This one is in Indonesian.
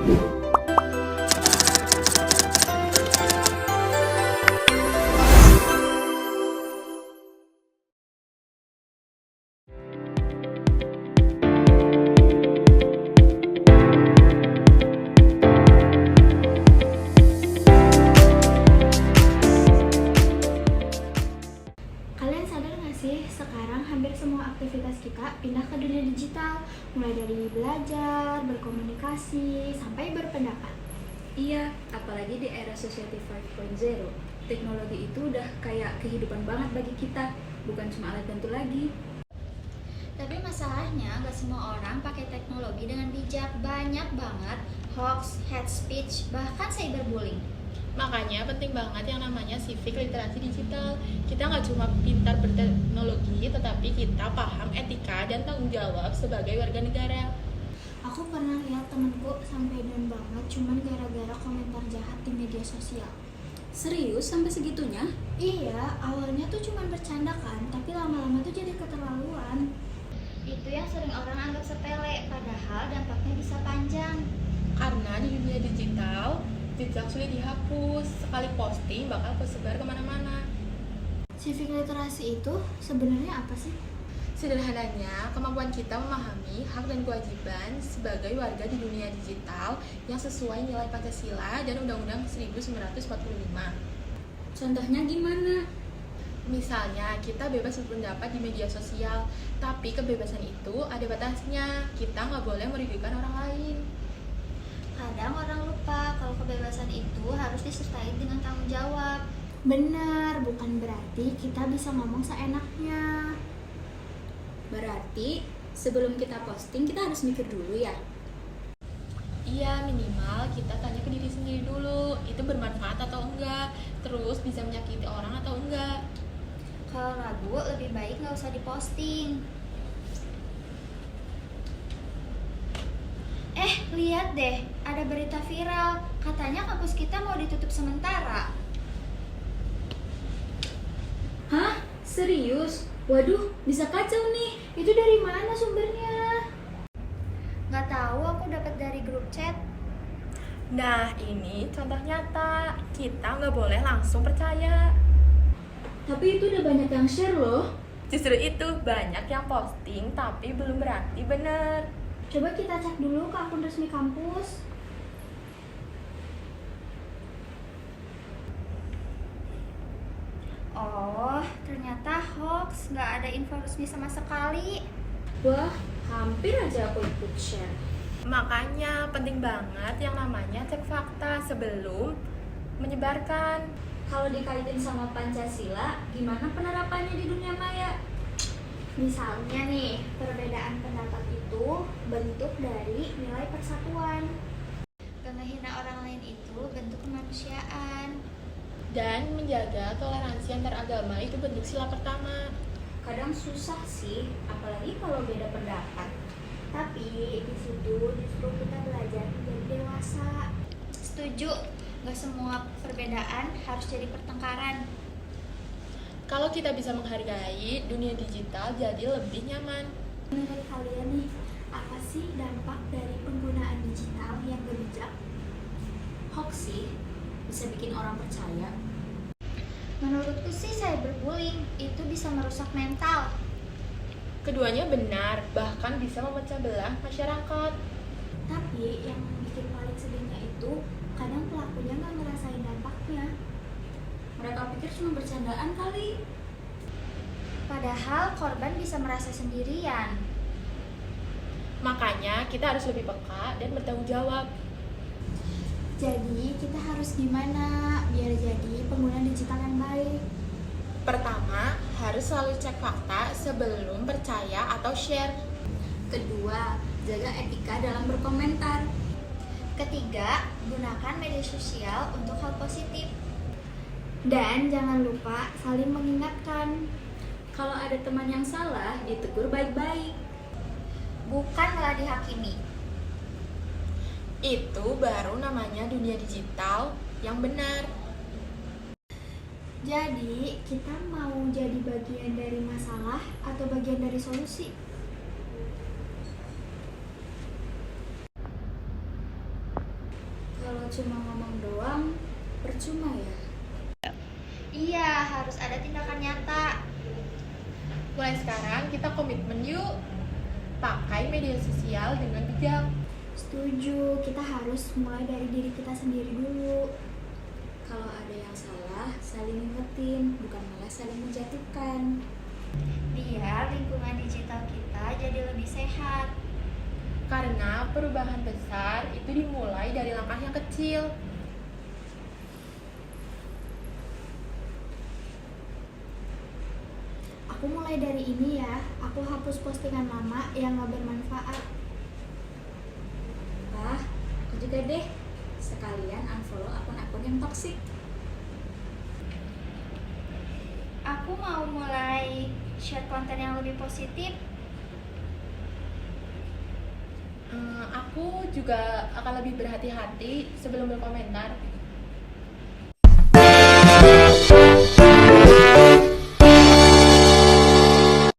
Kalian sadar nggak sih, sekarang hampir semua aktivitas kita pindah ke dunia digital, mulai dari belajar, berkomunikasi, sampai berpendapat. Iya, apalagi di era Society 5.0. Teknologi itu udah kayak kehidupan banget bagi kita, bukan cuma alat bantu lagi. Tapi masalahnya nggak semua orang pakai teknologi dengan bijak. Banyak banget hoax, hate speech, bahkan cyberbullying. Makanya penting banget yang namanya civic literasi digital. Kita nggak cuma pintar berteknologi, tetapi kita paham etika dan tanggung jawab sebagai warga negara. Aku pernah lihat temenku sampai down banget cuman gara-gara komentar jahat di media sosial. Serius sampai segitunya? Iya, awalnya tuh cuman bercanda kan, tapi lama-lama tuh jadi keterlaluan. Itu yang sering orang anggap sepele, padahal dampaknya bisa panjang. Karena di dunia digital, jejak sulit dihapus. Sekali posting bakal tersebar kemana-mana. Civic literasi itu sebenarnya apa sih? Sederhananya, kemampuan kita memahami hak dan kewajiban sebagai warga di dunia digital yang sesuai nilai Pancasila dan Undang-Undang 1945. Contohnya gimana? Misalnya, kita bebas berpendapat di media sosial, tapi kebebasan itu ada batasnya. Kita nggak boleh merugikan orang lain. Kadang orang lupa kalau kebebasan itu harus disertai dengan tanggung jawab. Benar, bukan berarti kita bisa ngomong seenaknya. Berarti sebelum kita posting kita harus mikir dulu ya? Iya, minimal kita tanya ke diri sendiri dulu, itu bermanfaat atau enggak, terus bisa menyakiti orang atau enggak. Kalau ragu, lebih baik nggak usah diposting. Lihat deh, ada berita viral. Katanya kampus kita mau ditutup sementara. Hah? Serius? Waduh, bisa kacau nih. Itu dari mana sumbernya? Nggak tahu, aku dapat dari grup chat. Nah, ini contoh nyata, kita nggak boleh langsung percaya. Tapi itu udah banyak yang share loh. Justru itu, banyak yang posting tapi belum berarti bener. Coba kita cek dulu ke akun resmi kampus. Oh, ternyata hoax. Nggak ada info resmi sama sekali. Wah, hampir aja aku ikut share. Makanya penting banget yang namanya cek fakta sebelum menyebarkan. Kalau dikaitin sama Pancasila, gimana penerapannya di dunia maya? Misalnya nih, perbedaan pendapat itu bentuk dari nilai persatuan. Gak menghina orang lain itu bentuk kemanusiaan. Dan menjaga toleransi antar agama itu bentuk sila pertama. Kadang susah sih, apalagi kalau beda pendapat. Tapi di situ justru kita belajar menjadi dewasa. Setuju, gak semua perbedaan harus jadi pertengkaran. Kalau kita bisa menghargai, dunia digital jadi lebih nyaman. Menurut kalian nih, apa sih dampak dari penggunaan digital yang bijak? Hoax sih, bisa bikin orang percaya. Menurutku sih cyberbullying itu bisa merusak mental. Keduanya benar, bahkan bisa memecah belah masyarakat. Tapi yang bikin paling sedihnya itu kadang pelakunya nggak ngerasain dampaknya. Mereka pikir cuma bercandaan kali. Padahal korban bisa merasa sendirian. Makanya kita harus lebih peka dan bertanggung jawab. Jadi kita harus gimana biar jadi pengguna digital yang baik? Pertama, harus selalu cek fakta sebelum percaya atau share. Kedua, jaga etika dalam berkomentar. Ketiga, gunakan media sosial untuk hal positif. Dan jangan lupa saling mengingatkan. Kalau ada teman yang salah, ditegur baik-baik. Bukan malah dihakimi. Itu baru namanya dunia digital yang benar. Jadi kita mau jadi bagian dari masalah atau bagian dari solusi? Kalau cuma ngomong doang, percuma ya. Iya, harus ada tindakan nyata. Mulai sekarang kita komitmen yuk, pakai media sosial dengan bijak. Setuju, kita harus mulai dari diri kita sendiri dulu. Kalau ada yang salah, saling ingetin, bukan malah saling menjatuhkan. Biar lingkungan digital kita jadi lebih sehat. Karena perubahan besar itu dimulai dari langkah yang kecil. Aku mulai dari ini ya, aku hapus postingan lama yang gak bermanfaat. Wah, aku juga deh. Sekalian unfollow akun-akun yang toksik. Aku mau mulai share konten yang lebih positif. Aku juga akan lebih berhati-hati sebelum berkomentar.